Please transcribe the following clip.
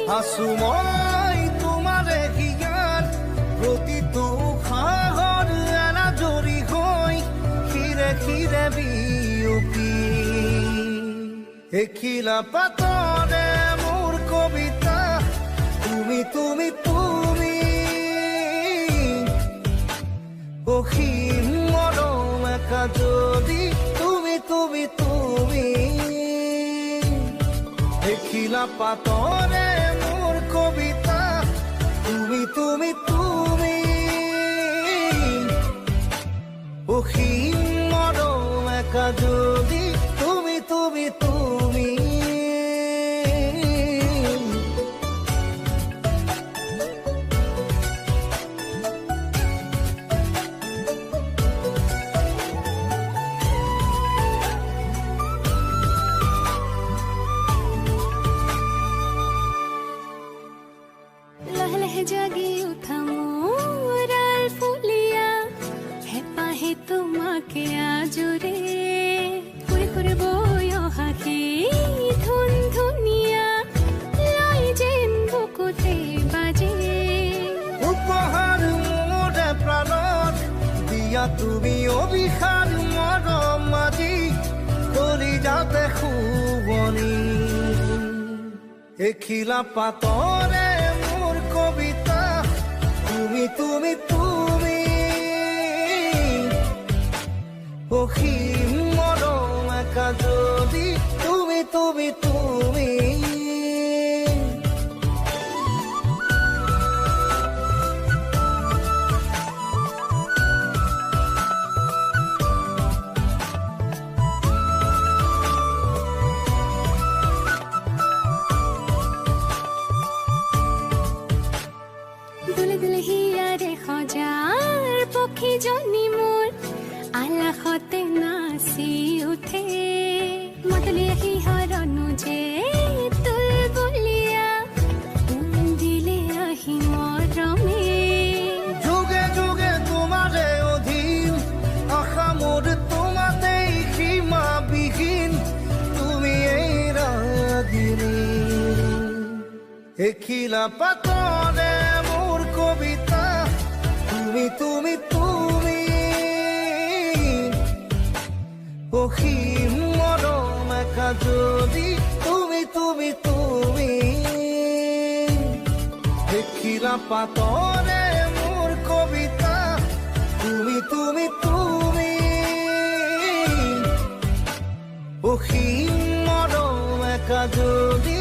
আছো মই তোমাৰে হিয়াৰ প্ৰতিটো উশাহৰ এনাজৰি হৈ খিৰে খিৰে বিয়পি এখিলা পাতৰে মোৰ কবিতা তুমি তুমি তুমি অসীম মৰম একা যদি তুমি তুমি তুমি এখিলা পাতৰে মোৰ কবিতা তুমি তুমি তুমি অসীম মৰম একা যদি তুমি তুমি তুমি জাগি উঠা মোৰ ফুলিয়া হেঁপাহে তোমাকে আজৰে ফুৰি ফুৰি বৈ অহা সেই ধুন ধুনীয়া লৈ যেন বুকুতে বাজে উপহাৰ মোৰে প্ৰাণত দিয়া তুমি অভিসাৰ মৰম আজি কৰি যাতে শুৱনি এখিলা পাতৰে মোৰ কবিতা তুমি তুমি তুমি অসীম মৰম একা যদি তুমি তুমি তুমি দুলে দুলে হিয়াৰে সজাৰ পক্ষীজনী মোৰ আলাসতে নাচি উঠে মতলীয়া সিহৰনো যে তুলবলীয়া দিলে আহি মৰমে যুগে যুগে তোমাৰে অধীন আশা মোৰ তোমাতেই সীমাবিহীন তুমি এই ৰাগিনী এখিলা পাতৰে মোৰ কবিতা তুমি তুমি তুমি অসীম মৰম একা যদি তুমি তুমি তুমি এখিলা পাতৰে মোৰ কবিতা তুমি তুমি তুমি অসীম মৰম একা যদি